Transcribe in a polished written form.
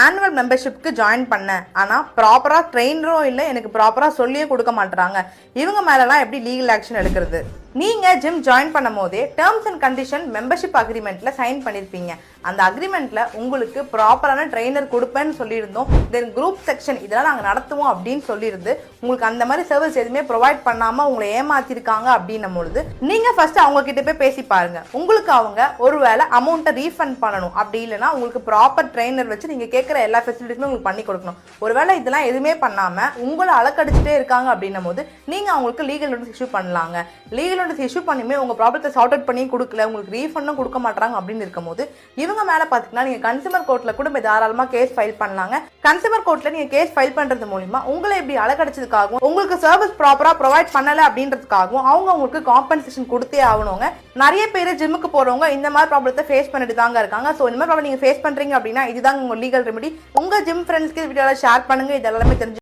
Annual மெம்பர்ஷிப்க்கு join பண்ணேன், ஆனா ப்ராப்பரா ட்ரெயினரும் இல்லை, எனக்கு ப்ராப்பரா சொல்லியே கொடுக்க மாட்டாங்க, இவங்க மேலலாம் எப்படி லீகல் ஆக்ஷன் எடுக்கிறது? நீங்க ஜிம் ஜாயின் பண்ணும் போதே டேர்ம்ஸ் அண்ட் கண்டிஷன் மெம்பர்ஷிப் அக்ரிமெண்ட்ல சைன் பண்ணிருப்பீங்க. அந்த அக்ரிமெண்ட்ல உங்களுக்கு ப்ராப்பரான ட்ரெயினர் கொடுப்பேன்னு சொல்லியிருந்தோம். தென் குரூப் செக்ஷன் இதெல்லாம் நாங்கள் நடத்துவோம் அப்படின்னு சொல்லியிருந்து உங்களுக்கு அந்த மாதிரி சர்வீஸ் எதுவுமே ப்ரொவைட் பண்ணாம உங்களை ஏமாத்திருக்காங்க அப்படின்னும் பொழுது நீங்க ஃபர்ஸ்ட் அவங்க கிட்ட போய் பேசி பாருங்க. உங்களுக்கு அவங்க ஒருவேளை அமௌண்ட்டை ரீஃபண்ட் பண்ணணும், அப்படி இல்லைன்னா உங்களுக்கு ப்ராப்பர் ட்ரெயினர் வச்சு நீங்க கேட்குற எல்லா ஃபெசிலிட்டிஸும் உங்களுக்கு பண்ணி கொடுக்கணும். ஒருவேளை இதெல்லாம் எதுவுமே பண்ணாம உங்களை அலக்கடிச்சுட்டே இருக்காங்க அப்படின்னும் போது நீங்க அவங்களுக்கு லீகல் நோட்டீஸ் இஷ்யூ பண்ணலாங்க. லீகல் நோட்டீஸ் இஷ்யூ பண்ணியுமே உங்க ப்ராப்ளத்தை சார்ட் அவுட் பண்ணி கொடுக்கல, உங்களுக்கு ரீஃபண்டும் கொடுக்க மாட்டாங்க அப்படின்னு இருக்கும்போது இவங்க மேல பாத்தீங்கன்னா நீங்க கன்சூமர் கோர்ட்ல கூட தாராளமா கேஸ் ஃபைல் பண்ணலாங்க. கன்சூமர் கோர்ட்ல நீங்க கேஸ் ஃபைல் பண்றது மூலமா உங்களை இப்படி அலக்கடிச்சதுக்காகவும் உங்களுக்கு சர்வீஸ் ப்ராப்பரா ப்ரொவைட் பண்ணல அப்படின்றதுக்காகவும் அவங்க உங்களுக்கு காம்பன்சேஷன் கொடுத்தே ஆகணுங்க. நிறைய பேர் ஜிம்முக்கு போறவங்க இந்த மாதிரி ப்ராப்ளத்தை ஃபேஸ் பண்ணிட்டு தாங்க இருக்காங்க. ஸோ இந்த மாதிரி ப்ராப்ளம் நீங்க ஃபேஸ் பண்றீங்க அப்படின்னா இதுதான் உங்க லீகல் ரெமெடி. உங்க ஜிம் ஃப்ரெண்ட்ஸ்க்கு வீடியோல ஷேர் பண்ணுங்க. இது எல்லாமே தெரிஞ்சு